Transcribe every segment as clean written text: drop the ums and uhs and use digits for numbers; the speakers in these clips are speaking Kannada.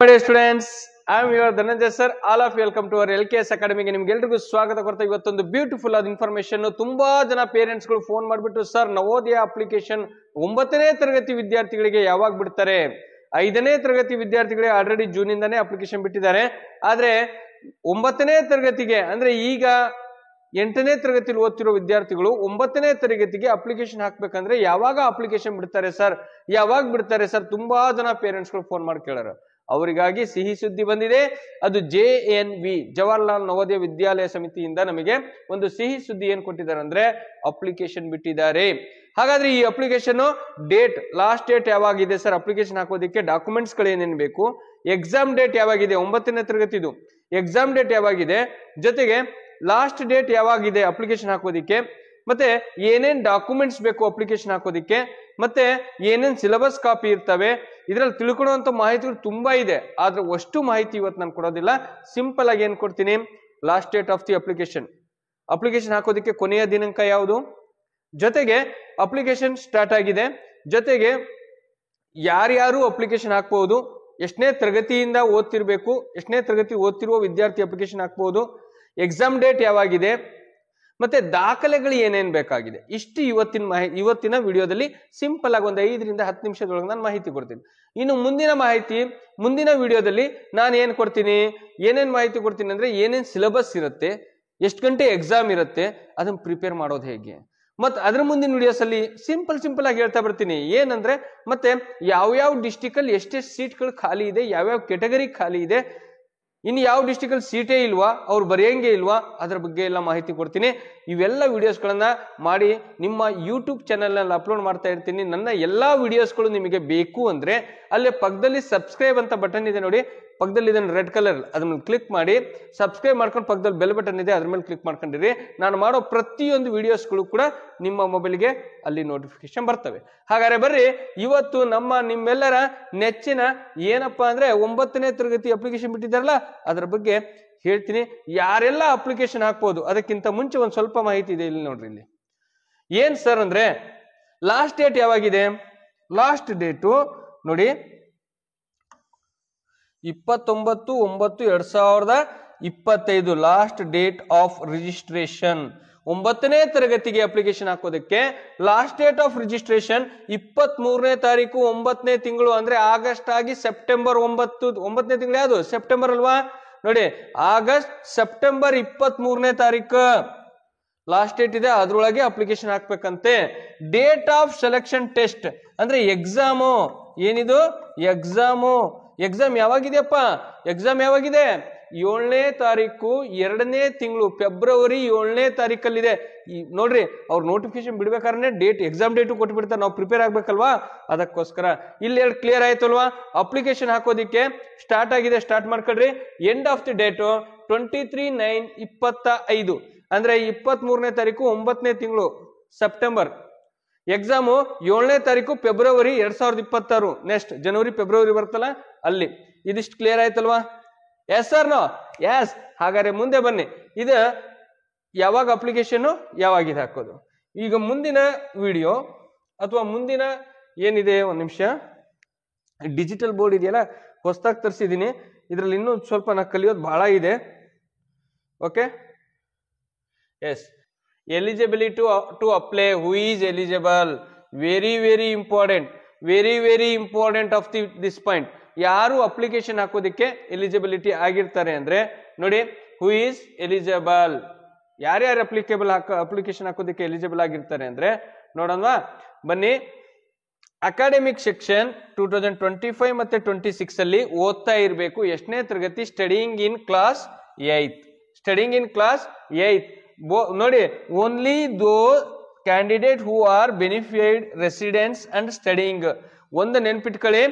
Dear students, I am your Dhananjay sir. All of you welcome to our LKS Academy. ನಿಮಗೆಲ್ಲರಿಗೂ ಸ್ವಾಗತ ಕೊಡ್ತಾ ಇವತ್ತೊಂದು ಬ್ಯೂಟಿಫುಲ್ ಆದ ಇನ್ಫಾರ್ಮೇಶನ್. ತುಂಬಾ ಜನ ಪೇರೆಂಟ್ಸ್ ಗಳು ಫೋನ್ ಮಾಡಿಬಿಟ್ಟು ಸರ್ ನವೋದಯ ಅಪ್ಲಿಕೇಶನ್ 9ನೇ ತರಗತಿ ವಿದ್ಯಾರ್ಥಿಗಳಿಗೆ ಯಾವಾಗ ಬಿಡ್ತಾರೆ? 5ನೇ ತರಗತಿ ವಿದ್ಯಾರ್ಥಿಗಳಿಗೆ ಆಲ್ರೆಡಿ ಜೂನ್ ಇಂದಾನೇ ಅಪ್ಲಿಕೇಶನ್ ಬಿಟ್ಟಿದ್ದಾರೆ. ಆದ್ರೆ 9ನೇ ತರಗತಿಗೆ ಅಂದ್ರೆ ಈಗ 8ನೇ ತರಗತಿಯಲ್ಲಿ ಓದ್ತಿರೋ ವಿದ್ಯಾರ್ಥಿಗಳು 9ನೇ ತರಗತಿಗೆ ಅಪ್ಲಿಕೇಶನ್ ಹಾಕ್ಬೇಕಂದ್ರೆ ಯಾವಾಗ ಅಪ್ಲಿಕೇಶನ್ ಬಿಡ್ತಾರೆ ಸರ್, ಯಾವಾಗ ಬಿಡ್ತಾರೆ ಸರ್? ತುಂಬಾ ಜನ ಪೇರೆಂಟ್ಸ್ ಗಳು ಫೋನ್ ಮಾಡಿ ಕೇಳಾರ. ಅವರಿಗಾಗಿ ಸಿಹಿ ಸುದ್ದಿ ಬಂದಿದೆ. ಅದು JNV ಜವಾಹರ್ಲಾಲ್ ನವೋದಯ ವಿದ್ಯಾಲಯ ಸಮಿತಿಯಿಂದ ನಮಗೆ ಒಂದು ಸಿಹಿ ಸುದ್ದಿ ಏನ್ ಕೊಟ್ಟಿದ್ದಾರೆ ಅಂದ್ರೆ ಅಪ್ಲಿಕೇಶನ್ ಬಿಟ್ಟಿದ್ದಾರೆ. ಹಾಗಾದ್ರೆ ಈ ಅಪ್ಲಿಕೇಶನ್ ಡೇಟ್, ಲಾಸ್ಟ್ ಡೇಟ್ ಯಾವಾಗಿದೆ ಸರ್ ಅಪ್ಲಿಕೇಶನ್ ಹಾಕೋದಕ್ಕೆ? ಡಾಕ್ಯುಮೆಂಟ್ಸ್ ಗಳು ಏನೇನು ಬೇಕು, ಎಕ್ಸಾಮ್ ಡೇಟ್ ಯಾವಾಗಿದೆ, 9ನೇ ತರಗತಿದು ಎಕ್ಸಾಮ್ ಡೇಟ್ ಯಾವಾಗಿದೆ, ಜೊತೆಗೆ ಲಾಸ್ಟ್ ಡೇಟ್ ಯಾವಾಗಿದೆ ಅಪ್ಲಿಕೇಶನ್ ಹಾಕೋದಿಕ್ಕೆ, ಮತ್ತೆ ಏನೇನ್ ಡಾಕ್ಯುಮೆಂಟ್ಸ್ ಬೇಕು ಅಪ್ಲಿಕೇಶನ್ ಹಾಕೋದಿಕ್ಕೆ, ಮತ್ತೆ ಏನೇನ್ ಸಿಲೆಬಸ್ ಕಾಪಿ ಇರ್ತವೆ, ಇದ್ರಲ್ಲಿ ತಿಳ್ಕೊಳ್ಳುವಂತ ಮಾಹಿತಿಗಳು ತುಂಬಾ ಇದೆ. ಆದ್ರೆ ಅಷ್ಟು ಮಾಹಿತಿ ಇವತ್ತು ನಾನು ಕೊಡೋದಿಲ್ಲ. ಸಿಂಪಲ್ ಆಗಿ ಏನ್ ಕೊಡ್ತೀನಿ, last date of the application ಹಾಕೋದಿಕ್ಕೆ ಕೊನೆಯ ದಿನಾಂಕ ಯಾವುದು, ಜೊತೆಗೆ ಅಪ್ಲಿಕೇಶನ್ ಸ್ಟಾರ್ಟ್ ಆಗಿದೆ, ಜೊತೆಗೆ ಯಾರ್ಯಾರು ಅಪ್ಲಿಕೇಶನ್ ಹಾಕಬಹುದು, ಎಷ್ಟನೇ ತರಗತಿಯಿಂದ ಓದ್ತಿರ್ಬೇಕು, ಎಷ್ಟನೇ ತರಗತಿ ಓದ್ತಿರುವ ವಿದ್ಯಾರ್ಥಿ ಅಪ್ಲಿಕೇಶನ್ ಹಾಕಬಹುದು, ಎಕ್ಸಾಮ್ ಡೇಟ್ ಯಾವಾಗಿದೆ, ಮತ್ತೆ ದಾಖಲೆಗಳು ಏನೇನ್ ಬೇಕಾಗಿದೆ. ಇಷ್ಟು ಇವತ್ತಿನ ವಿಡಿಯೋದಲ್ಲಿ ಸಿಂಪಲ್ ಆಗಿ ಒಂದು 5 ರಿಂದ 10 ನಿಮಿಷದೊಳಗೆ ನಾನು ಮಾಹಿತಿ ಕೊಡ್ತೀನಿ. ಇನ್ನು ಮುಂದಿನ ಮಾಹಿತಿ ಮುಂದಿನ ವಿಡಿಯೋದಲ್ಲಿ ನಾನು ಏನ್ ಕೊಡ್ತೀನಿ, ಏನೇನ್ ಮಾಹಿತಿ ಕೊಡ್ತೀನಿ ಅಂದ್ರೆ ಏನೇನ್ ಸಿಲೆಬಸ್ ಇರುತ್ತೆ, ಎಷ್ಟು ಗಂಟೆ ಎಕ್ಸಾಮ್ ಇರುತ್ತೆ, ಅದನ್ನ ಪ್ರಿಪೇರ್ ಮಾಡೋದು ಹೇಗೆ, ಮತ್ತೆ ಅದ್ರ ಮುಂದಿನ ವಿಡಿಯೋಸ್ ಅಲ್ಲಿ ಸಿಂಪಲ್ ಆಗಿ ಹೇಳ್ತಾ ಬರ್ತೀನಿ. ಏನಂದ್ರೆ ಮತ್ತೆ ಯಾವ್ಯಾವ ಡಿಸ್ಟಿಕ್ ಅಲ್ಲಿ ಎಷ್ಟೆಷ್ಟು ಸೀಟ್ಗಳು ಖಾಲಿ ಇದೆ, ಯಾವ್ಯಾವ ಕೆಟಗರಿ ಖಾಲಿ ಇದೆ, ಇನ್ನು ಯಾವ ಡಿಸ್ಟಿಕ್ ಅಲ್ಲಿ ಸೀಟೇ ಇಲ್ವಾ, ಅವ್ರು ಬರೆಯಂಗೆ ಇಲ್ವಾ, ಅದ್ರ ಬಗ್ಗೆ ಎಲ್ಲ ಮಾಹಿತಿ ಕೊಡ್ತೀನಿ. ಇವೆಲ್ಲ ವಿಡಿಯೋಸ್ಗಳನ್ನ ಮಾಡಿ ನಿಮ್ಮ ಯೂಟ್ಯೂಬ್ ಚಾನೆಲ್ ನಲ್ಲಿ ಅಪ್ಲೋಡ್ ಮಾಡ್ತಾ ಇರ್ತೀನಿ. ನನ್ನ ಎಲ್ಲಾ ವಿಡಿಯೋಸ್ಗಳು ನಿಮಗೆ ಬೇಕು ಅಂದ್ರೆ ಅಲ್ಲೇ ಪಕ್ಕದಲ್ಲಿ ಸಬ್ಸ್ಕ್ರೈಬ್ ಅಂತ ಬಟನ್ ಇದೆ ನೋಡಿ, ಪಕ್ಕದಲ್ಲಿ ಇದನ್ನು ರೆಡ್ ಕಲರ್ ಅದನ್ನ ಕ್ಲಿಕ್ ಮಾಡಿ ಸಬ್ಸ್ಕ್ರೈಬ್ ಮಾಡ್ಕೊಂಡು ಪಕ್ಕದಲ್ಲಿ ಬೆಲ್ ಬಟನ್ ಇದೆ ಅದ್ರ ಮೇಲೆ ಕ್ಲಿಕ್ ಮಾಡ್ಕೊಂಡಿರಿ. ನಾನು ಮಾಡೋ ಪ್ರತಿಯೊಂದು ವಿಡಿಯೋಸ್ಗಳು ಕೂಡ ನಿಮ್ಮ ಮೊಬೈಲ್ಗೆ ಅಲ್ಲಿ ನೋಟಿಫಿಕೇಶನ್ ಬರ್ತವೆ. ಹಾಗಾದ್ರೆ ಬರ್ರಿ, ಇವತ್ತು ನಿಮ್ಮೆಲ್ಲರ ನೆಚ್ಚಿನ ಏನಪ್ಪಾ ಅಂದ್ರೆ 9ನೇ ತರಗತಿ ಅಪ್ಲಿಕೇಶನ್ ಬಿಟ್ಟಿದ್ದಾರಲ್ಲ ಅದ್ರ ಬಗ್ಗೆ ಹೇಳ್ತೀನಿ. ಯಾರೆಲ್ಲ ಅಪ್ಲಿಕೇಶನ್ ಹಾಕ್ಬೋದು ಅದಕ್ಕಿಂತ ಮುಂಚೆ ಒಂದ್ ಸ್ವಲ್ಪ ಮಾಹಿತಿ ಇದೆ ಇಲ್ಲಿ ನೋಡ್ರಿ. ಇಲ್ಲಿ ಏನ್ ಸರ್ ಅಂದ್ರೆ ಲಾಸ್ಟ್ ಡೇಟ್ ಯಾವಾಗಿದೆ, ಲಾಸ್ಟ್ ಡೇಟು ನೋಡಿ 29/9/2025 ಲಾಸ್ಟ್ ಡೇಟ್ ಆಫ್ ರಿಜಿಸ್ಟ್ರೇಷನ್. 9ನೇ ತರಗತಿಗೆ ಅಪ್ಲಿಕೇಶನ್ ಹಾಕೋದಕ್ಕೆ ಲಾಸ್ಟ್ ಡೇಟ್ ಆಫ್ ರಿಜಿಸ್ಟ್ರೇಷನ್ 23ನೇ ತಾರೀಕು 9ನೇ ತಿಂಗಳು ಅಂದ್ರೆ ಆಗಸ್ಟ್ ಆಗಿ ಸೆಪ್ಟೆಂಬರ್ 9ನೇ ತಿಂಗಳು ಯಾವುದು, ಸೆಪ್ಟೆಂಬರ್ ಅಲ್ವಾ? ನೋಡಿ ಆಗಸ್ಟ್ ಸೆಪ್ಟೆಂಬರ್ 23ನೇ ತಾರೀಕು ಲಾಸ್ಟ್ ಡೇಟ್ ಇದೆ, ಅದ್ರೊಳಗೆ ಅಪ್ಲಿಕೇಶನ್ ಹಾಕ್ಬೇಕಂತೆ. ಡೇಟ್ ಆಫ್ ಸೆಲೆಕ್ಷನ್ ಟೆಸ್ಟ್ ಅಂದ್ರೆ ಎಕ್ಸಾಮು, ಏನಿದು ಎಕ್ಸಾಮ್ ಯಾವಾಗಿದೆಯಪ್ಪ, ಎಕ್ಸಾಮ್ ಯಾವಾಗಿದೆ, 7ನೇ ತಾರೀಕು 2ನೇ ತಿಂಗಳು ಫೆಬ್ರವರಿ 7ನೇ ತಾರೀಕಲ್ಲಿದೆ. ನೋಡ್ರಿ ಅವ್ರು ನೋಟಿಫಿಕೇಶನ್ ಬಿಡ್ಬೇಕಾದ್ರೆ ಡೇಟ್, ಎಕ್ಸಾಮ್ ಡೇಟು ಕೊಟ್ಬಿಡ್ತಾರೆ, ನಾವು ಪ್ರಿಪೇರ್ ಆಗ್ಬೇಕಲ್ವಾ, ಅದಕ್ಕೋಸ್ಕರ ಇಲ್ಲಿ ಎರಡು ಕ್ಲಿಯರ್ ಆಯ್ತಲ್ವಾ. ಅಪ್ಲಿಕೇಶನ್ ಹಾಕೋದಿಕ್ಕೆ ಸ್ಟಾರ್ಟ್ ಆಗಿದೆ, ಸ್ಟಾರ್ಟ್ ಮಾಡ್ಕೊಳ್ರಿ. ಎಂಡ್ ಆಫ್ ದಿ ಡೇಟು 23/9/25 ಅಂದ್ರೆ 23ನೇ ತಾರೀಕು 9ನೇ ತಿಂಗಳು ಸೆಪ್ಟೆಂಬರ್. ಎಕ್ಸಾಮು 7ನೇ ತಾರೀಕು ಫೆಬ್ರವರಿ 2026, ನೆಕ್ಸ್ಟ್ ಜನವರಿ ಫೆಬ್ರವರಿ ಬರ್ತಲ್ಲ ಅಲ್ಲಿ. ಇದಿಷ್ಟು ಕ್ಲಿಯರ್ ಆಯ್ತಲ್ವಾ? Yes sir no yes. ಹಾಗಾದ್ರೆ ಮುಂದೆ ಬನ್ನಿ, ಇದು ಯಾವಾಗ ಅಪ್ಲಿಕೇಶನ್ ಯಾವಾಗಿದೆ ಹಾಕೋದು. ಈಗ ಮುಂದಿನ ವಿಡಿಯೋ ಅಥವಾ ಮುಂದಿನ ಏನಿದೆ, ಒಂದ್ ನಿಮಿಷ, ಡಿಜಿಟಲ್ ಬೋರ್ಡ್ ಇದೆಯಲ್ಲ ಹೊಸದಾಗಿ ತರಿಸಿದ್ದೀನಿ, ಇದ್ರಲ್ಲಿ ಇನ್ನೂ ಸ್ವಲ್ಪ ನಾ ಕಲಿಯೋದು ಬಹಳ ಇದೆ. Okay yes, eligibility to apply, who is eligible, very important of this point. ಯಾರು ಅಪ್ಲಿಕೇಶನ್ ಹಾಕೋದಿಕ್ಕೆ ಎಲಿಜಿಬಿಲಿಟಿ ಆಗಿರ್ತಾರೆ ಅಂದ್ರೆ ನೋಡಿ, ಹೂ ಈಸ್ ಎಲಿಜಿಬಲ್, ಯಾರ್ಯಾರು ಅಪ್ಲಿಕೇಶನ್ ಹಾಕೋದಿಕ್ಕೆ ಎಲಿಜಿಬಲ್ ಆಗಿರ್ತಾರೆ ಅಂದ್ರೆ ನೋಡೋಣ ಬನ್ನಿ. ಅಕಾಡೆಮಿಕ್ ಸೆಕ್ಷನ್ 2025 ಮತ್ತೆ 26 ಅಲ್ಲಿ ಓದ್ತಾ ಇರಬೇಕು. ಎಷ್ಟನೇ ತರಗತಿ? Studying in class 8. ನೋಡಿ, ಓನ್ಲಿ ದೋ candidate who are benefit residents and studying. ಒಂದು ನೆನ್ಪಿಟ್ಕೊಳ್ಳಿ,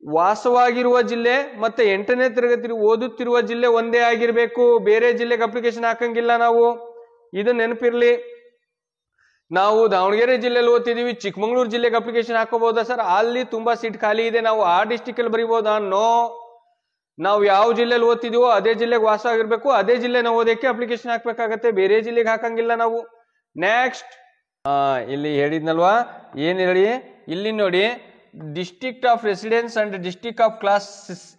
ವಾಸವಾಗಿರುವ ಜಿಲ್ಲೆ ಮತ್ತೆ 8ನೇ ತರಗತಿ ಓದುತ್ತಿರುವ ಜಿಲ್ಲೆ ಒಂದೇ ಆಗಿರ್ಬೇಕು. ಬೇರೆ ಜಿಲ್ಲೆಗೆ ಅಪ್ಲಿಕೇಶನ್ ಹಾಕಂಗಿಲ್ಲ ನಾವು, ಇದು ನೆನಪಿರ್ಲಿ. ನಾವು ದಾವಣಗೆರೆ ಜಿಲ್ಲೆಯಲ್ಲಿ ಓದ್ತಿದೀವಿ, ಚಿಕ್ಕಮಗಳೂರು ಜಿಲ್ಲೆಗೆ ಅಪ್ಲಿಕೇಶನ್ ಹಾಕೋಬಹುದಾ ಸರ್? ಅಲ್ಲಿ ತುಂಬಾ ಸೀಟ್ ಖಾಲಿ ಇದೆ, ನಾವು ಆ ಡಿಸ್ಟಿಕ್ ಅಲ್ಲಿ ಬರೀಬಹುದಾ? ನೋ. ನಾವು ಯಾವ ಜಿಲ್ಲೆಯಲ್ಲಿ ಓದ್ತಿದೀವೋ ಅದೇ ಜಿಲ್ಲೆಗೆ ವಾಸ ಆಗಿರ್ಬೇಕು, ಅದೇ ಜಿಲ್ಲೆ ನಾವು ಓದಕ್ಕೆ ಅಪ್ಲಿಕೇಶನ್ ಹಾಕ್ಬೇಕಾಗತ್ತೆ, ಬೇರೆ ಜಿಲ್ಲೆಗೆ ಹಾಕಂಗಿಲ್ಲ ನಾವು. ನೆಕ್ಸ್ಟ್ ಇಲ್ಲಿ ಹೇಳಿದ್ನಲ್ವಾ, ಏನ್ ಹೇಳಿ, ಇಲ್ಲಿ ನೋಡಿ district of residence and district of class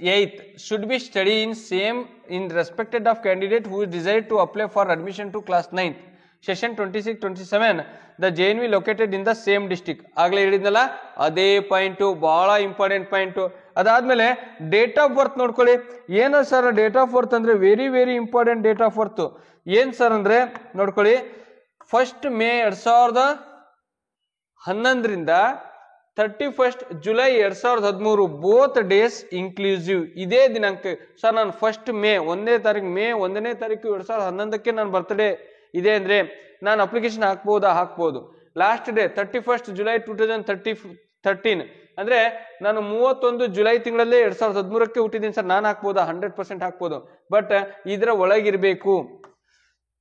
8th should be studied in same in respected of candidate who desire to apply for admission to class 9th. Session 26-27 the JNV located in the same district. ಆಗಲೇ ಹೇಳಿದ್ನಲ್ಲ ಅದೇ ಪಾಯಿಂಟ್, ಬಹಳ ಇಂಪಾರ್ಟೆಂಟ್ ಪಾಯಿಂಟ್. ಅದಾದ್ಮೇಲೆ ಡೇಟ್ ಆಫ್ ಬರ್ತ್ ನೋಡ್ಕೊಳ್ಳಿ. ಏನ ಸರ್ ಡೇಟ್ ಆಫ್ ಬರ್ತ್ ಅಂದ್ರೆ very very important date of birth. ಏನ್ ಸರ್ ಅಂದ್ರೆ ನೋಡ್ಕೊಳ್ಳಿ, 1st May 2011 31st July 2013 both days inclusive. ಇದೇ ದಿನಾಂಕ ಸರ್. ನಾನು 1st May 1ನೇ ತಾರೀಕು ಮೇ 1ನೇ ತಾರೀಕು 2011ಕ್ಕೆ ನನ್ನ ಬರ್ತ್ಡೇ ಇದೆ ಅಂದ್ರೆ ನಾನು ಅಪ್ಲಿಕೇಶನ್ ಹಾಕ್ಬೋದಾ? ಹಾಕ್ಬೋದು. ಲಾಸ್ಟ್ ಡೇ 31st July 2013 ಅಂದ್ರೆ ನಾನು 31 ಜುಲೈ ತಿಂಗಳಲ್ಲೇ 2013ಕ್ಕೆ ಹುಟ್ಟಿದ್ದೀನಿ ಸರ್, ನಾನು ಹಾಕ್ಬೋದಾ? 100% ಹಾಕ್ಬೋದು. ಬಟ್ ಇದರ ಒಳಗಿರ್ಬೇಕು.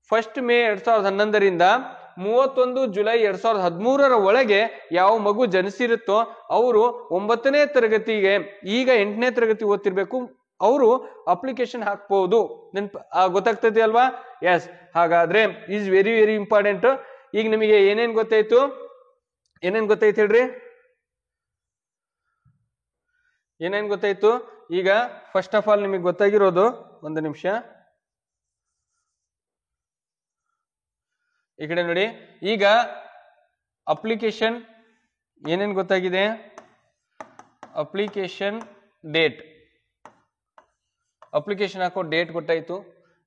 1st May 2011 31 ಜುಲೈ 2013 ಒಳಗೆ ಯಾವ ಮಗು ಜನಿಸಿರುತ್ತೋ ಅವರು 9ನೇ ತರಗತಿಗೆ, ಈಗ 8ನೇ ತರಗತಿ ಓದ್ತಿರ್ಬೇಕು, ಅವರು ಅಪ್ಲಿಕೇಶನ್ ಹಾಕ್ಬಹುದು. ಗೊತ್ತಾಗ್ತದೆ ಅಲ್ವಾ? ಎಸ್. ಹಾಗಾದ್ರೆ ಈಸ್ ವೆರಿ ವೆರಿ ಇಂಪಾರ್ಟೆಂಟ್. ಈಗ ನಿಮಗೆ ಏನೇನ್ ಗೊತ್ತಾಯ್ತು? ಏನೇನ್ ಗೊತ್ತಾಯ್ತು ಹೇಳ್ರಿ? ಏನೇನ್ ಗೊತ್ತಾಯ್ತು? ಈಗ ಫಸ್ಟ್ ಆಫ್ ಆಲ್ ನಿಮಗೆ ಗೊತ್ತಾಗಿರೋದು, ಒಂದು ನಿಮಿಷ ಈ ಕಡೆ ನೋಡಿ. ಈಗ ಅಪ್ಲಿಕೇಶನ್ ಏನೇನ್ ಗೊತ್ತಾಗಿದೆ? ಅಪ್ಲಿಕೇಶನ್ ಡೇಟ್, ಅಪ್ಲಿಕೇಶನ್ ಹಾಕೋ ಡೇಟ್ ಗೊತ್ತಾಯ್ತು.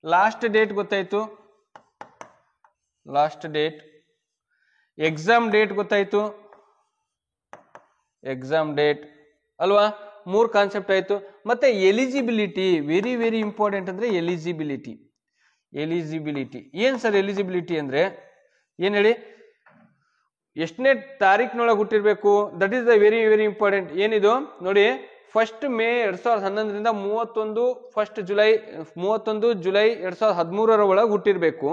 ಲಾಸ್ಟ್ ಡೇಟ್ ಗೊತ್ತಾಯ್ತು, ಲಾಸ್ಟ್ ಡೇಟ್. ಎಕ್ಸಾಮ್ ಡೇಟ್ ಗೊತ್ತಾಯ್ತು, ಎಕ್ಸಾಮ್ ಡೇಟ್ ಅಲ್ವಾ? 3 ಕಾನ್ಸೆಪ್ಟ್ ಆಯ್ತು. ಮತ್ತೆ ಎಲಿಜಿಬಿಲಿಟಿ, ವೆರಿ ವೆರಿ ಇಂಪಾರ್ಟೆಂಟ್ ಅಂದ್ರೆ ಎಲಿಜಿಬಿಲಿಟಿ. ಎಲಿಜಿಬಿಲಿಟಿ ಏನ್ ಸರ್? ಎಲಿಜಿಬಿಲಿಟಿ ಅಂದ್ರೆ ಏನ್ ಹೇಳಿ? ಎಷ್ಟನೇ ತಾರೀಕಿನೊಳಗೆ ಹುಟ್ಟಿರ್ಬೇಕು? That is the very very important. ಏನಿದು ನೋಡಿ, 1st May 2011 31 ಜುಲೈ 2013 ಒಳಗೆ ಹುಟ್ಟಿರ್ಬೇಕು.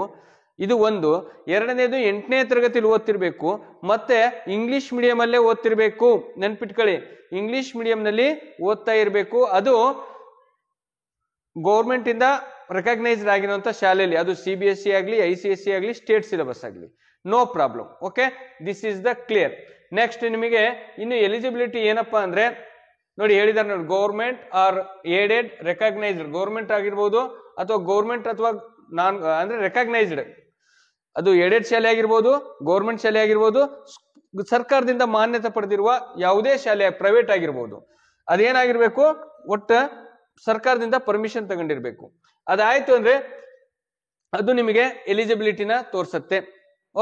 ಇದು ಒಂದು. ಎರಡನೇದು 8ನೇ ತರಗತಿಲಿ ಓದ್ತಿರ್ಬೇಕು, ಮತ್ತೆ ಇಂಗ್ಲಿಷ್ ಮೀಡಿಯಂ ಅಲ್ಲೇ ಓದ್ತಿರ್ಬೇಕು. ನೆನ್ಪಿಟ್ಕೊಳ್ಳಿ, ಇಂಗ್ಲಿಷ್ ಮೀಡಿಯಂ ನಲ್ಲಿ ಓದ್ತಾ ಇರಬೇಕು. ಅದು ಗೌರ್ಮೆಂಟ್ ಇಂದ ರೆಕಗ್ನೈಸ್ಡ್ ಆಗಿರುವಂತ ಶಾಲೆಯಲ್ಲಿ, ಅದು CBSE ಆಗಲಿ, ICSE ಆಗಲಿ, ಸ್ಟೇಟ್ ಸಿಲೆಬಸ್ ಆಗಲಿ, no problem. Okay, this is the clear. Next ನಿಮಗೆ ಇನ್ನು ಎಲಿಜಿಬಿಲಿಟಿ ಏನಪ್ಪಾ ಅಂದ್ರೆ ನೋಡಿ, ಹೇಳಿದಾರೆ ನೋಡಿ, government or aided recognised. Government ಆಗಿರ್ಬೋದು ಅಥವಾ ಗೌರ್ಮೆಂಟ್ ಅಥವಾ ನಾನ್ ಅಂದ್ರೆ ರೆಕಗ್ನೈಸ್ಡ್, ಅದು ಏಡೆಡ್ ಶಾಲೆ ಆಗಿರ್ಬೋದು, ಗೌರ್ಮೆಂಟ್ ಶಾಲೆ ಆಗಿರ್ಬೋದು, ಸರ್ಕಾರದಿಂದ ಮಾನ್ಯತೆ ಪಡೆದಿರುವ ಯಾವುದೇ ಶಾಲೆ, ಪ್ರೈವೇಟ್ ಆಗಿರ್ಬೋದು, ಅದೇನಾಗಿರ್ಬೇಕು? ಒಟ್ಟ ಸರ್ಕಾರದಿಂದ ಪರ್ಮಿಷನ್ ತಗೊಂಡಿರ್ಬೇಕು. ಅದಾಯ್ತು ಅಂದ್ರೆ ಅದು ನಿಮಗೆ ಎಲಿಜಿಬಿಲಿಟಿನ ತೋರಿಸುತ್ತೆ.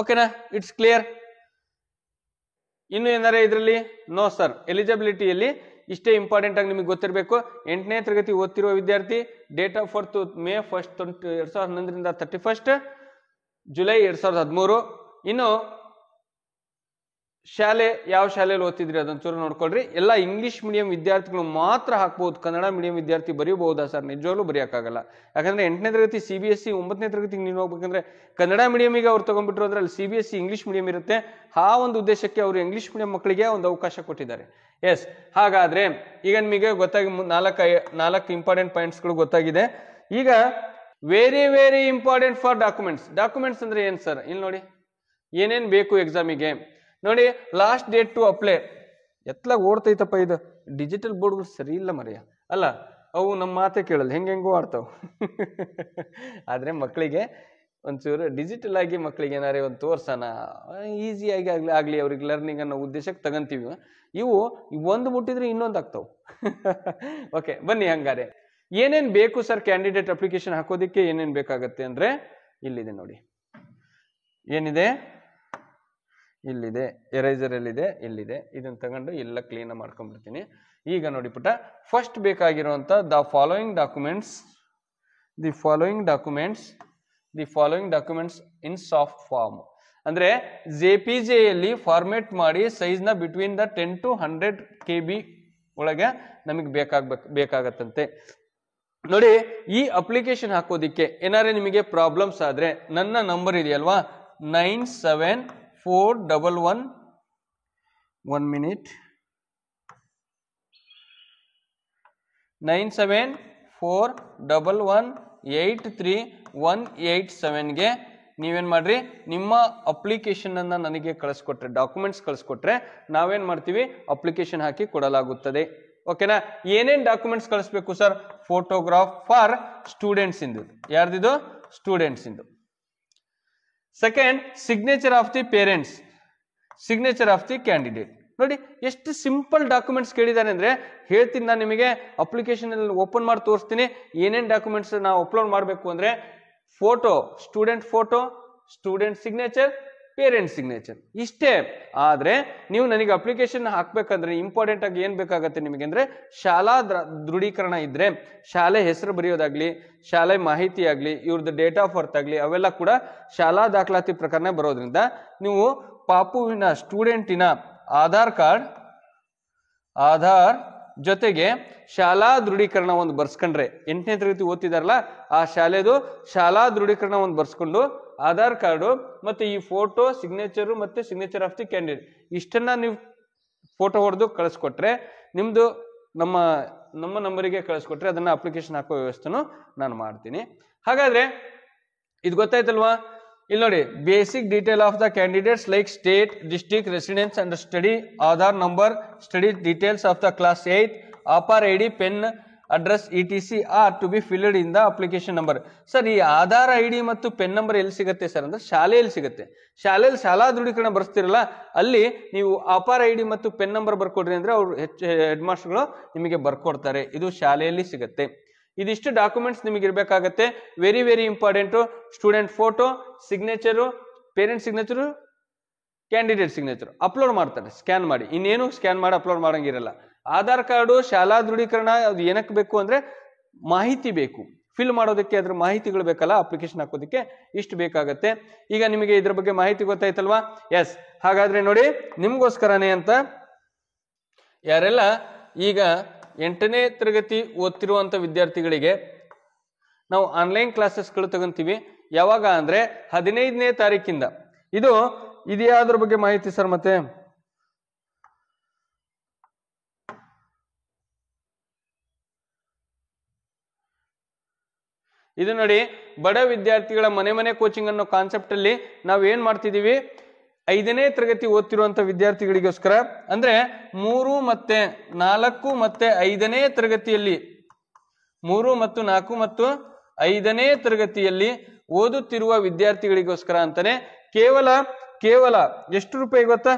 ಓಕೆನಾ? It's clear. ಇನ್ನು ಏನಾರ ಇದರಲ್ಲಿ? No sir. ಎಲಿಜಿಬಿಲಿಟಿಯಲ್ಲಿ ಇಷ್ಟೇ ಇಂಪಾರ್ಟೆಂಟ್ ಆಗಿ ನಿಮಗೆ ಗೊತ್ತಿರಬೇಕು. 8ನೇ ತರಗತಿ ಓದ್ತಿರುವ ವಿದ್ಯಾರ್ಥಿ, date of birth May 1st 2011 31st July 2013. ಇನ್ನು ಶಾಲೆ, ಯಾವ ಶಾಲೆಯಲ್ಲಿ ಓದ್ತಿದ್ರಿ ಅದೊಂಚೂರು ನೋಡ್ಕೊಳ್ರಿ. ಎಲ್ಲ ಇಂಗ್ಲಿಷ್ ಮೀಡಿಯಂ ವಿದ್ಯಾರ್ಥಿಗಳು ಮಾತ್ರ ಹಾಕ್ಬಹುದು. ಕನ್ನಡ ಮೀಡಿಯಂ ವಿದ್ಯಾರ್ಥಿ ಬರೀಬಹುದಾ ಸರ್? ನಿಜವಾಗ್ಲೂ ಬರೆಯೋಕ್ಕಾಗಲ್ಲ. ಯಾಕಂದ್ರೆ 8ನೇ ತರಗತಿ CBSE, 9ನೇ ತರಗತಿಗೆ ನೀವು ಹೋಗ್ಬೇಕಂದ್ರೆ ಕನ್ನಡ ಮೀಡಿಯಮಿಗೆ ಅವ್ರು ತಗೊಂಡ್ಬಿಟ್ರು ಅಂದ್ರೆ ಅಲ್ಲಿ CBSE ಇಂಗ್ಲಿಷ್ ಮೀಡಿಯಂ ಇರುತ್ತೆ. ಆ ಒಂದು ಉದ್ದೇಶಕ್ಕೆ ಅವರು ಇಂಗ್ಲಿಷ್ ಮೀಡಿಯಂ ಮಕ್ಕಳಿಗೆ ಒಂದು ಅವಕಾಶ ಕೊಟ್ಟಿದ್ದಾರೆ. ಎಸ್. ಹಾಗಾದ್ರೆ ಈಗ ನಿಮಗೆ ಗೊತ್ತಾಗಿ 4 ಇಂಪಾರ್ಟೆಂಟ್ ಪಾಯಿಂಟ್ಸ್ಗಳು ಗೊತ್ತಾಗಿದೆ. ಈಗ very very important for documents. Documents ಅಂದ್ರೆ ಏನ್ ಸರ್? ಇಲ್ಲಿ ನೋಡಿ, ಏನೇನ್ ಬೇಕು ಎಕ್ಸಾಮಿಗೆ ನೋಡಿ. Last date to apply. ಎತ್ಲಾಗ ಓಡ್ತೈತಪ್ಪ ಇದು. ಡಿಜಿಟಲ್ ಬೋರ್ಡ್ಗಳು ಸರಿ ಇಲ್ಲ ಮರೆಯ ಅಲ್ಲ, ಅವು ನಮ್ಮ ಮಾತೆ ಕೇಳಲ್ಲ, ಹೆಂಗೆಂಗೋ ಆಡ್ತಾವ. ಆದ್ರೆ ಮಕ್ಕಳಿಗೆ ಒಂಚೂರು ಡಿಜಿಟಲ್ ಆಗಿ ಮಕ್ಕಳಿಗೆ ಏನಾರೇ ಒಂದು ತೋರ್ಸೋಣ, ಈಸಿಯಾಗಿ ಆಗ್ಲಿ ಅವ್ರಿಗೆ ಲರ್ನಿಂಗ್ ಅನ್ನೋ ಉದ್ದೇಶಕ್ಕೆ ತಗಂತೀವಿ. ಇವು ಒಂದು ಮುಟ್ಟಿದ್ರೆ ಇನ್ನೊಂದು ಆಗ್ತಾವ. ಓಕೆ, ಬನ್ನಿ. ಹಂಗಾರೆ ಏನೇನ್ ಬೇಕು ಸರ್ ಕ್ಯಾಂಡಿಡೇಟ್ ಅಪ್ಲಿಕೇಶನ್ ಹಾಕೋದಿಕ್ಕೆ? ಏನೇನ್ ಬೇಕಾಗತ್ತೆ ಅಂದ್ರೆ ಇಲ್ಲಿದೆ ನೋಡಿ. ಏನಿದೆ? ಇಲ್ಲಿದೆ, ಎರೇಸರ್ ಎಲ್ಲಿದೆ? ಇಲ್ಲಿದೆ. ಇದನ್ನ ತಗೊಂಡು ಎಲ್ಲ ಕ್ಲೀನ್ ಮಾಡ್ಕೊಂಡ್ಬಿಡ್ತೀನಿ. ಈಗ ನೋಡಿ ಪುಟ, ಫಸ್ಟ್ ಬೇಕಾಗಿರುವಂತ the following documents in soft form ಅಂದ್ರೆ JPG ಯಲ್ಲಿ ಫಾರ್ಮೆಟ್ ಮಾಡಿ ಸೈಜ್ನ ಬಿಟ್ವೀನ್ ದ 10 to 100 KB ಒಳಗೆ ನಮಗೆ ಬೇಕಾಗತ್ತಂತೆ. ನೋಡಿ, ಈ ಅಪ್ಲಿಕೇಶನ್ ಹಾಕೋದಿಕ್ಕೆ ಏನಾರೇ ನಿಮಗೆ ಪ್ರಾಬ್ಲಮ್ಸ್ ಆದ್ರೆ ನನ್ನ ನಂಬರ್ ಇದೆಯಲ್ವಾ, 974183183187 ಗೆ ನೀವೇನ್ ಮಾಡ್ರಿ, ನಿಮ್ಮ ಅಪ್ಲಿಕೇಶನ್ ಅನ್ನ ನನಗೆ ಕಳಿಸ್ಕೊಟ್ರೆ, ಡಾಕ್ಯುಮೆಂಟ್ಸ್ ಕಳಿಸ್ಕೊಟ್ರೆ ನಾವೇನ್ ಮಾಡ್ತೀವಿ, ಅಪ್ಲಿಕೇಶನ್ ಹಾಕಿ ಕೊಡಲಾಗುತ್ತದೆ. ಓಕೆನಾ? ಏನೇನ್ ಡಾಕ್ಯುಮೆಂಟ್ಸ್ ಕಳಿಸ್ಬೇಕು ಸರ್? ಫೋಟೋಗ್ರಾಫ್ ಫಾರ್ ಸ್ಟೂಡೆಂಟ್ಸ್ ಇಂದು. ಯಾರ್ದಿದು? ಸ್ಟೂಡೆಂಟ್ಸ್ ಇಂದು. Second, signature of the parents, signature of the candidate. ನೋಡಿ ಎಷ್ಟು ಸಿಂಪಲ್ ಡಾಕ್ಯುಮೆಂಟ್ಸ್ ಕೇಳಿದ್ದಾರೆ ಅಂದ್ರೆ ಹೇಳ್ತೀನಿ ನಾನು ನಿಮಗೆ. ಅಪ್ಲಿಕೇಶನ್ ಅಲ್ಲಿ ಓಪನ್ ಮಾಡಿ ತೋರಿಸ್ತೀನಿ ಏನೇನ್ ಡಾಕ್ಯುಮೆಂಟ್ಸ್ ನಾವು ಅಪ್ಲೋಡ್ ಮಾಡಬೇಕು ಅಂದ್ರೆ photo, student signature, parent signature, ಇಷ್ಟೇ. ಆದ್ರೆ ನೀವು ನನಗೆ ಅಪ್ಲಿಕೇಶನ್ ಹಾಕ್ಬೇಕಂದ್ರೆ ಇಂಪಾರ್ಟೆಂಟ್ ಆಗಿ ಏನ್ ಬೇಕಾಗತ್ತೆ ನಿಮಗೆ ಅಂದ್ರೆ ಶಾಲಾ ದೃಢೀಕರಣ ಇದ್ರೆ, ಶಾಲೆ ಹೆಸರು ಬರೆಯೋದಾಗ್ಲಿ, ಶಾಲೆ ಮಾಹಿತಿ ಆಗ್ಲಿ, ಇವ್ರದ್ದು ಡೇಟ್ ಆಫ್ ಬರ್ತ್ ಆಗ್ಲಿ, ಅವೆಲ್ಲ ಕೂಡ ಶಾಲಾ ದಾಖಲಾತಿ ಪ್ರಕರಣ ಬರೋದ್ರಿಂದ ನೀವು ಪಾಪುವಿನ ಸ್ಟೂಡೆಂಟಿನ ಆಧಾರ್ ಜೊತೆಗೆ ಶಾಲಾ ದೃಢೀಕರಣ ಒಂದು ಬರ್ಸ್ಕೊಂಡ್ರೆ, 8ನೇ ತರಗತಿ ಓದ್ತಿದಾರಲ್ಲ ಆ ಶಾಲೆದು ಶಾಲಾ ದೃಢೀಕರಣ ಒಂದು ಬರ್ಸ್ಕೊಂಡು ಆಧಾರ್ ಕಾರ್ಡು ಮತ್ತೆ ಈ ಫೋಟೋ, ಸಿಗ್ನೇಚರು ಮತ್ತೆ ಸಿಗ್ನೇಚರ್ ಆಫ್ ದಿ ಕ್ಯಾಂಡಿಡೇಟ್ ಇಷ್ಟನ್ನ ನೀವು ಫೋಟೋ ಹೊಡೆದು ಕಳಿಸ್ಕೊಟ್ರೆ ನಿಮ್ದು ನಮ್ಮ ನಂಬರಿಗೆ ಕಳಿಸ್ಕೊಟ್ರೆ ಅದನ್ನ ಅಪ್ಲಿಕೇಶನ್ ಹಾಕೋ ವ್ಯವಸ್ಥೆನೂ ನಾನು ಮಾಡ್ತೀನಿ. ಹಾಗಾದ್ರೆ ಇದು ಗೊತ್ತಾಯ್ತಲ್ವಾ? ಇಲ್ಲಿ ನೋಡಿ, basic detail of the candidates like state, district, residence and study, Aadhaar number, study details of the class 8, APAAR ID, PEN, address etc are to be filled in the application number. Sir, ಈ ಆಧಾರ್ ಐಡಿ ಮತ್ತು ಪೆನ್ ನಂಬರ್ ಎಲ್ಲಿ ಸಿಗುತ್ತೆ ಸರ್ ಅಂದ್ರೆ ಶಾಲೆಯಲ್ಲಿ ಸಿಗುತ್ತೆ. ಶಾಲೆಯಲ್ಲಿ ಶಾಲಾ ದೃಢೀಕರಣ ಬರ್ಸ್ತಿರಲ್ಲ ಅಲ್ಲಿ ನೀವು ಆಪಾರ್ ಐಡಿ ಮತ್ತು ಪೆನ್ ನಂಬರ್ ಬರ್ಕೊಡ್ರಿ ಅಂದ್ರೆ ಅವ್ರು ಹೆಡ್ ಮಾಸ್ಟರ್ಗಳು ನಿಮಗೆ ಬರ್ಕೊಡ್ತಾರೆ. ಇದು ಶಾಲೆಯಲ್ಲಿ ಸಿಗುತ್ತೆ. ಇದಿಷ್ಟು ಡಾಕ್ಯುಮೆಂಟ್ಸ್ ನಿಮಗೆ ಇರಬೇಕಾಗತ್ತೆ. Very very important. Student photo, signature, parent signature, candidate signature upload ಮಾಡ್ತಾರೆ ಸ್ಕ್ಯಾನ್ ಮಾಡಿ. ಇನ್ನೇನು ಸ್ಕ್ಯಾನ್ ಮಾಡಿ ಅಪ್ಲೋಡ್ ಮಾಡಂಗಿರಲ್ಲ. ಆಧಾರ್ ಕಾರ್ಡು, ಶಾಲಾ ದೃಢೀಕರಣ ಅದು ಏನಕ್ಕೆ ಬೇಕು ಅಂದ್ರೆ ಮಾಹಿತಿ ಬೇಕು, ಫಿಲ್ ಮಾಡೋದಕ್ಕೆ ಅದ್ರ ಮಾಹಿತಿಗಳು ಬೇಕಲ್ಲ, ಅಪ್ಲಿಕೇಶನ್ ಹಾಕೋದಕ್ಕೆ ಇಷ್ಟು ಬೇಕಾಗತ್ತೆ. ಈಗ ನಿಮಗೆ ಇದ್ರ ಬಗ್ಗೆ ಮಾಹಿತಿ ಗೊತ್ತಾಯ್ತಲ್ವಾ? ಎಸ್. ಹಾಗಾದ್ರೆ ನೋಡಿ, ನಿಮ್ಗೋಸ್ಕರನೇ ಅಂತ ಯಾರೆಲ್ಲ ಈಗ 8ನೇ ತರಗತಿ ಓದ್ತಿರುವಂತ ವಿದ್ಯಾರ್ಥಿಗಳಿಗೆ ನಾವು ಆನ್ಲೈನ್ ಕ್ಲಾಸಸ್ಗಳು ತಗೊಂತೀವಿ. ಯಾವಾಗ ಅಂದ್ರೆ 15ನೇ ತಾರೀಕಿಂದ. ಇದ್ಯಾವ್ದ್ರ ಬಗ್ಗೆ ಮಾಹಿತಿ ಸರ್? ಮತ್ತೆ ಇದು ನೋಡಿ, ಬಡ ವಿದ್ಯಾರ್ಥಿಗಳ ಮನೆ ಕೋಚಿಂಗ್ ಅನ್ನೋ ಕಾನ್ಸೆಪ್ಟ್ ಅಲ್ಲಿ ನಾವು ಏನ್ ಮಾಡ್ತಿದೀವಿ, 5ನೇ ತರಗತಿ ಓದ್ತಿರುವಂತ ವಿದ್ಯಾರ್ಥಿಗಳಿಗೋಸ್ಕರ ಅಂದ್ರೆ 3 ಮತ್ತೆ 4 ಮತ್ತೆ 5ನೇ ತರಗತಿಯಲ್ಲಿ 3 ಮತ್ತು 4 ಮತ್ತು 5ನೇ ತರಗತಿಯಲ್ಲಿ ಓದುತ್ತಿರುವ ವಿದ್ಯಾರ್ಥಿಗಳಿಗೋಸ್ಕರ ಅಂತಾನೆ ಕೇವಲ ಎಷ್ಟು ರೂಪಾಯಿ ಗೊತ್ತಾ?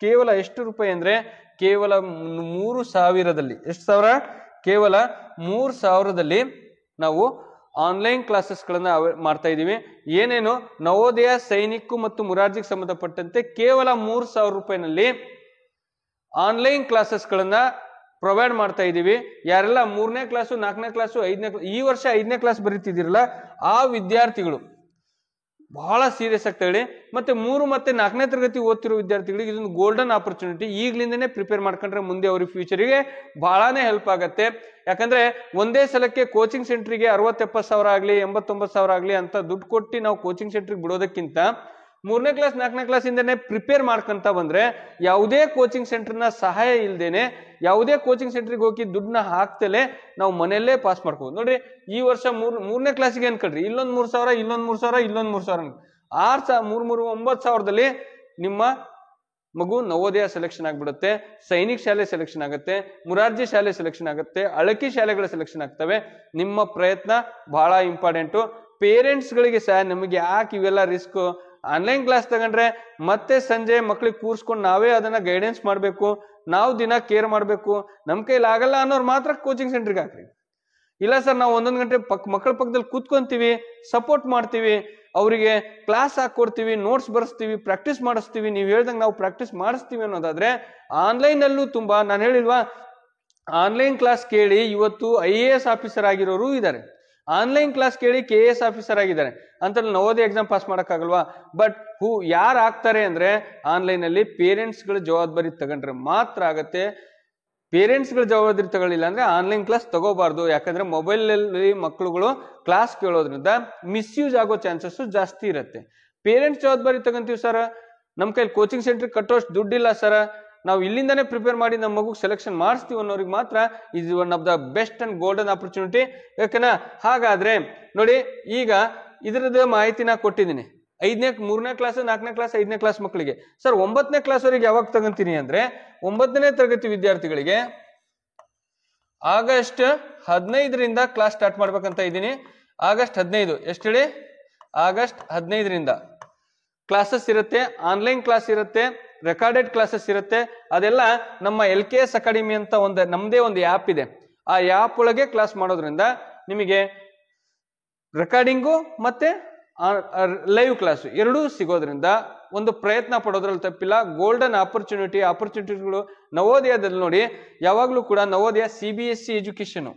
ಕೇವಲ ಎಷ್ಟು ರೂಪಾಯಿ ಅಂದ್ರೆ ಕೇವಲ 3,000ದಲ್ಲಿ, ಎಷ್ಟು ಸಾವಿರ? ಕೇವಲ 3,000ದಲ್ಲಿ ನಾವು ಆನ್ಲೈನ್ ಕ್ಲಾಸಸ್ಗಳನ್ನ ಮಾಡ್ತಾ ಇದೀವಿ. ಏನೇನು ನವೋದಯ, ಸೈನಿಕ್ ಮತ್ತು ಮುರಾರ್ಜಿಗೆ ಸಂಬಂಧಪಟ್ಟಂತೆ ಕೇವಲ 3,000 ರೂಪಾಯಿನಲ್ಲಿ ಆನ್ಲೈನ್ ಕ್ಲಾಸಸ್ಗಳನ್ನ ಪ್ರೊವೈಡ್ ಮಾಡ್ತಾ ಇದೀವಿ. ಯಾರೆಲ್ಲ 3ನೇ ಕ್ಲಾಸು, 4ನೇ ಕ್ಲಾಸು, 5ನೇ ಈ ವರ್ಷ 5ನೇ ಕ್ಲಾಸ್ ಬರೀತಿದಿರಲ್ಲ ಆ ವಿದ್ಯಾರ್ಥಿಗಳು ಬಹಳ ಸೀರಿಯಸ್ ಆಗಿ ತಗೊಳ್ಳಿ. ಮತ್ತೆ 3 ಮತ್ತೆ 4ನೇ ತರಗತಿ ಓದ್ತಿರೋ ವಿದ್ಯಾರ್ಥಿಗಳಿಗೆ ಇದೊಂದು ಗೋಲ್ಡನ್ ಆಪರ್ಚುನಿಟಿ. ಈಗ್ಲಿಂದನೇ ಪ್ರಿಪೇರ್ ಮಾಡ್ಕೊಂಡ್ರೆ ಮುಂದೆ ಅವ್ರಿಗೆ ಫ್ಯೂಚರಿಗೆ ಬಹಳಾನೇ ಹೆಲ್ಪ್ ಆಗತ್ತೆ. ಯಾಕಂದ್ರೆ ಒಂದೇ ಸಲಕ್ಕೆ ಕೋಚಿಂಗ್ ಸೆಂಟ್ರಿಗೆ 60-70 ಸಾವಿರ ಆಗ್ಲಿ, 89 ಸಾವಿರ ಆಗ್ಲಿ ಅಂತ ದುಡ್ಡು ಕೊಟ್ಟು ನಾವು ಕೋಚಿಂಗ್ ಸೆಂಟ್ರಿಗೆ ಬಿಡೋದಕ್ಕಿಂತ 3ನೇ ಕ್ಲಾಸ್ 4ನೇ ಕ್ಲಾಸ್ ಇಂದನೇ ಪ್ರಿಪೇರ್ ಮಾಡ್ಕೊಂತ ಬಂದ್ರೆ ಯಾವುದೇ ಕೋಚಿಂಗ್ ಸೆಂಟರ್ನ ಸಹಾಯ ಇಲ್ದೇನೆ, ಯಾವುದೇ ಕೋಚಿಂಗ್ ಸೆಂಟ್ರಿಗೆ ಹೋಗಿ ದುಡ್ಡನ್ನ ಹಾಕ್ತಲೇ ನಾವು ಮನೆಯಲ್ಲೇ ಪಾಸ್ ಮಾಡ್ಕೋಬಹುದು. ನೋಡ್ರಿ, ಈ ವರ್ಷ 3ನೇ ಕ್ಲಾಸಿಗೆ ಅನ್ಕೊಳ್ರಿ, ಇಲ್ಲೊಂದ್ 3,000, ಇಲ್ಲೊಂದ್ 3,000, ಇಲ್ಲೊಂದ್ 3,000, 9,000 ನಿಮ್ಮ ಮಗು ನವೋದಯ ಸೆಲೆಕ್ಷನ್ ಆಗ್ಬಿಡುತ್ತೆ, ಸೈನಿಕ್ ಶಾಲೆ ಸೆಲೆಕ್ಷನ್ ಆಗುತ್ತೆ, ಮುರಾರ್ಜಿ ಶಾಲೆ ಸೆಲೆಕ್ಷನ್ ಆಗುತ್ತೆ, ಅಳಕಿ ಶಾಲೆಗಳ ಸೆಲೆಕ್ಷನ್ ಆಗ್ತವೆ. ನಿಮ್ಮ ಪ್ರಯತ್ನ ಬಹಳ ಇಂಪಾರ್ಟೆಂಟು. ಪೇರೆಂಟ್ಸ್ ಗಳಿಗೆ ಸಹ ನಮಗೆ ಯಾಕೆ ಇವೆಲ್ಲ ರಿಸ್ಕ್? ಆನ್ಲೈನ್ ಕ್ಲಾಸ್ ತಗೊಂಡ್ರೆ ಮತ್ತೆ ಸಂಜೆ ಮಕ್ಳಿಗೆ ಕೂರ್ಸ್ಕೊಂಡು ನಾವೇ ಅದನ್ನ ಗೈಡೆನ್ಸ್ ಮಾಡ್ಬೇಕು, ನಾವು ದಿನ ಕೇರ್ ಮಾಡ್ಬೇಕು. ನಮ್ ಕೈಲಿ ಆಗಲ್ಲ ಅನ್ನೋರು ಮಾತ್ರ ಕೋಚಿಂಗ್ ಸೆಂಟರ್ಗೆ ಹಾಕ್ರಿ. ಇಲ್ಲ ಸರ್, ನಾವು 1 ಗಂಟೆ ಮಕ್ಕಳ ಪಕ್ಕದಲ್ಲಿ ಕೂತ್ಕೊಂತೀವಿ, ಸಪೋರ್ಟ್ ಮಾಡ್ತೀವಿ, ಅವರಿಗೆ ಕ್ಲಾಸ್ ಹಾಕೊಡ್ತೀವಿ, ನೋಟ್ಸ್ ಬರೆಸ್ತೀವಿ, ಪ್ರಾಕ್ಟೀಸ್ ಮಾಡಿಸ್ತೀವಿ, ನೀವು ಹೇಳ್ದಂಗೆ ನಾವು ಪ್ರಾಕ್ಟೀಸ್ ಮಾಡಿಸ್ತೀವಿ ಅನ್ನೋದಾದ್ರೆ ಆನ್ಲೈನ್ ಅಲ್ಲೂ ತುಂಬಾ, ನಾನು ಹೇಳಿಲ್ವಾ, ಆನ್ಲೈನ್ ಕ್ಲಾಸ್ ಕೇಳಿ ಇವತ್ತು IAS ಆಫೀಸರ್ ಆಗಿರೋರು ಇದ್ದಾರೆ, ಆನ್ಲೈನ್ ಕ್ಲಾಸ್ ಕೇಳಿ KAS ಆಫೀಸರ್ ಆಗಿದ್ದಾರೆ ಅಂತ ನವೋದಯ ಎಕ್ಸಾಮ್ ಪಾಸ್ ಮಾಡಕ್ಕಾಗಲ್ವಾ? ಬಟ್ ಯಾರು ಆಗ್ತಾರೆ ಅಂದ್ರೆ ಆನ್ಲೈನ್ ಅಲ್ಲಿ ಪೇರೆಂಟ್ಸ್ಗಳ ಜವಾಬ್ದಾರಿ ತಗೊಂಡ್ರೆ ಮಾತ್ರ ಆಗತ್ತೆ. ಪೇರೆಂಟ್ಸ್ಗಳ ಜವಾಬ್ದಾರಿ ತಗೊಳ್ಳಿಲ್ಲ ಅಂದ್ರೆ ಆನ್ಲೈನ್ ಕ್ಲಾಸ್ ತಗೋಬಾರ್ದು. ಯಾಕಂದ್ರೆ ಮೊಬೈಲ್ ಅಲ್ಲಿ ಮಕ್ಕಳುಗಳು ಕ್ಲಾಸ್ ಕೇಳೋದ್ರಿಂದ ಮಿಸ್ಯೂಸ್ ಆಗೋ ಚಾನ್ಸಸ್ ಜಾಸ್ತಿ ಇರುತ್ತೆ. ಪೇರೆಂಟ್ಸ್ ಜವಾಬ್ದಾರಿ ತಗೊಂತೀವಿ ಸರ್, ನಮ್ ಕೈಲಿ ಕೋಚಿಂಗ್ ಸೆಂಟರ್ ಕಟ್ಟೋಷ್ಟು ದುಡ್ಡಿಲ್ಲ ಸರ್, ನಾವು ಇಲ್ಲಿಂದಾನೇ ಪ್ರಿಪೇರ್ ಮಾಡಿ ನಮ್ಮ ಮಗು ಸೆಲೆಕ್ಷನ್ ಮಾಡಿಸ್ತೀವಿ ಅನ್ನೋರಿಗೆ ಮಾತ್ರ ಇದು one of the best and golden opportunity. ಯಾಕಂದ್ರೆ ಹಾಗಾದ್ರೆ ನೋಡಿ, ಈಗ ಇದರದ ಮಾಹಿತಿನ ಕೊಟ್ಟಿದ್ದೀನಿ. 3ನೇ ಕ್ಲಾಸ್ 4ನೇ ಕ್ಲಾಸ್ 5ನೇ ಕ್ಲಾಸ್ ಮಕ್ಕಳಿಗೆ. ಸರ್ 9ನೇ ಕ್ಲಾಸ್ ವರೆಗೆ ಯಾವಾಗ ತಗೊಂತೀನಿ ಅಂದ್ರೆ 9ನೇ ತರಗತಿ ವಿದ್ಯಾರ್ಥಿಗಳಿಗೆ ಆಗಸ್ಟ್ 15ರಿಂದ ಕ್ಲಾಸ್ ಸ್ಟಾರ್ಟ್ ಮಾಡ್ಬೇಕಂತ ಇದ್ದೀನಿ. ಆಗಸ್ಟ್ 15 ಎಷ್ಟು ಹೇಳಿ? ಆಗಸ್ಟ್ 15ರಿಂದ ಕ್ಲಾಸಸ್ ಇರುತ್ತೆ, ಆನ್ಲೈನ್ ಕ್ಲಾಸ್ ಇರುತ್ತೆ, ರೆಕಾರ್ಡೆಡ್ ಕ್ಲಾಸಸ್ ಇರುತ್ತೆ. ಅದೆಲ್ಲ ನಮ್ಮ LKS ಅಕಾಡೆಮಿ ಅಂತ ನಮ್ದೇ ಒಂದು ಆ್ಯಪ್ ಇದೆ. ಆ ಆ್ಯಪ್ ಒಳಗೆ ಕ್ಲಾಸ್ ಮಾಡೋದ್ರಿಂದ ನಿಮಗೆ ರೆಕಾರ್ಡಿಂಗು ಮತ್ತೆ ಲೈವ್ ಕ್ಲಾಸ್ ಎರಡೂ ಸಿಗೋದ್ರಿಂದ ಒಂದು ಪ್ರಯತ್ನ ಪಡೋದ್ರಲ್ಲಿ ತಪ್ಪಿಲ್ಲ. ಗೋಲ್ಡನ್ ಆಪರ್ಚುನಿಟಿಗಳು ನವೋದಯದಲ್ಲಿ ನೋಡಿ. ಯಾವಾಗ್ಲೂ ಕೂಡ Navodaya CBSE education,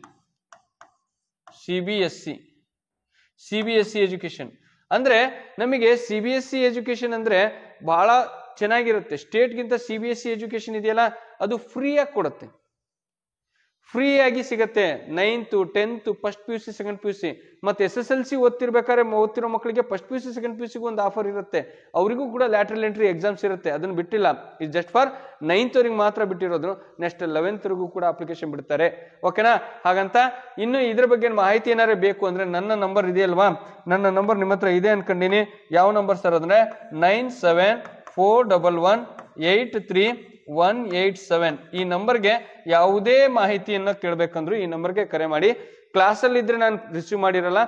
CBSE education ಅಂದ್ರೆ ನಮಗೆ CBSE ಎಜುಕೇಶನ್ ಅಂದ್ರೆ ಬಹಳ ಚೆನ್ನಾಗಿರುತ್ತೆ. ಸ್ಟೇಟ್ಗಿಂತ CBSE ಎಜುಕೇಶನ್ ಇದೆಯಲ್ಲ ಅದು ಫ್ರೀಯಾಗಿ ಕೊಡುತ್ತೆ, ಫ್ರೀ ಆಗಿ ಸಿಗತ್ತೆ. 9th 10th first PUC second PUC ಮತ್ತೆ SSLC ಓದ್ತಿರೋ ಮಕ್ಕಳಿಗೆ ಫಸ್ಟ್ PUC ಸೆಕೆಂಡ್ PUC ಒಂದು ಆಫರ್ ಇರುತ್ತೆ. ಅವರಿಗೂ ಕೂಡ ಲ್ಯಾಟ್ರಲ್ ಎಂಟ್ರಿ ಎಕ್ಸಾಮ್ಸ್ ಇರುತ್ತೆ, ಅದನ್ನ ಬಿಟ್ಟಿಲ್ಲ. ಇದು ಜಸ್ಟ್ ಫಾರ್ 9th ವರೆಗೆ ಮಾತ್ರ ಬಿಟ್ಟಿರೋದು. ನೆಕ್ಸ್ಟ್ 11th ವರೆಗೂ ಕೂಡ ಅಪ್ಲಿಕೇಶನ್ ಬಿಡ್ತಾರೆ. ಓಕೆನಾ? ಹಾಗಂತ ಇನ್ನು ಇದ್ರ ಬಗ್ಗೆ ಮಾಹಿತಿ ಏನಾರು ಬೇಕು ಅಂದ್ರೆ ನನ್ನ ನಂಬರ್ ಇದೆಯಲ್ವಾ, ನನ್ನ ನಂಬರ್ ನಿಮ್ಮ ಹತ್ರ ಇದೆ ಅನ್ಕೊಂಡಿನಿ. ಯಾವ ನಂಬರ್ ಸರ್ ಅಂದ್ರೆ 9741183187. ಈ ನಂಬರ್ಗೆ ಯಾವುದೇ ಮಾಹಿತಿಯನ್ನ ಕೇಳಬೇಕಂದ್ರು ಈ ನಂಬರ್ಗೆ ಕರೆ ಮಾಡಿ. ಕ್ಲಾಸಲ್ಲಿ ಇದ್ರೆ ನಾನು ರಿಸೀವ್ ಮಾಡಿರಲ್ಲ,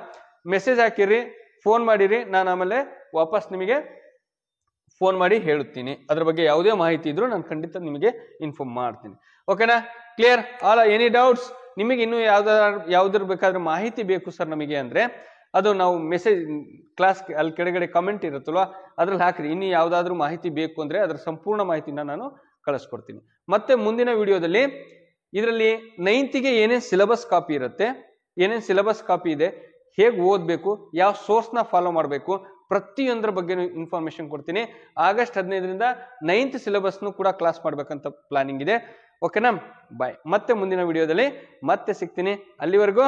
ಮೆಸೇಜ್ ಹಾಕಿರಿ, ಫೋನ್ ಮಾಡಿರಿ, ನಾನು ಆಮೇಲೆ ವಾಪಸ್ ನಿಮಗೆ ಫೋನ್ ಮಾಡಿ ಹೇಳುತ್ತೀನಿ. ಅದ್ರ ಬಗ್ಗೆ ಯಾವುದೇ ಮಾಹಿತಿ ಇದ್ರು ನಾನು ಖಂಡಿತ ನಿಮಗೆ ಇನ್ಫಾರ್ಮ್ ಮಾಡ್ತೀನಿ. ಓಕೆನಾ? ಕ್ಲಿಯರ್? All any doubts? ನಿಮಗೆ ಇನ್ನೂ ಯಾವ್ದಾದ್ರು ಬೇಕಾದ್ರೆ ಮಾಹಿತಿ ಬೇಕು ಸರ್ ನಮಗೆ ಅಂದ್ರೆ ಅದು ನಾವು ಮೆಸೇಜ್ ಕ್ಲಾಸ್ ಅಲ್ಲಿ ಕೆಳಗಡೆ ಕಮೆಂಟ್ ಇರುತ್ತಲ್ವಾ ಅದ್ರಲ್ಲಿ ಹಾಕ್ರಿ. ಇನ್ನು ಯಾವ್ದಾದ್ರು ಮಾಹಿತಿ ಬೇಕು ಅಂದ್ರೆ ಅದರ ಸಂಪೂರ್ಣ ಮಾಹಿತಿನ ನಾನು ಕಳಿಸ್ಕೊಡ್ತೀನಿ. ಮತ್ತೆ ಮುಂದಿನ ವಿಡಿಯೋದಲ್ಲಿ ಇದರಲ್ಲಿ 9th ಏನೇನ್ ಸಿಲೆಬಸ್ ಕಾಪಿ ಇರುತ್ತೆ, ಏನೇನ್ ಸಿಲೆಬಸ್ ಕಾಪಿ ಇದೆ, ಹೇಗೆ ಓದ್ಬೇಕು, ಯಾವ ಸೋರ್ಸ್ನ ಫಾಲೋ ಮಾಡಬೇಕು, ಪ್ರತಿಯೊಂದರ ಬಗ್ಗೆ ಇನ್ಫಾರ್ಮೇಶನ್ ಕೊಡ್ತೀನಿ. ಆಗಸ್ಟ್ 15ರಿಂದ 9th ಸಿಲೆಬಸ್ನು ಕೂಡ ಕ್ಲಾಸ್ ಮಾಡ್ಬೇಕಂತ ಪ್ಲಾನಿಂಗ್ ಇದೆ. ಓಕೆನಾ? ಬಾಯ್. ಮತ್ತೆ ಮುಂದಿನ ವಿಡಿಯೋದಲ್ಲಿ ಮತ್ತೆ ಸಿಗ್ತೀನಿ. ಅಲ್ಲಿವರೆಗೂ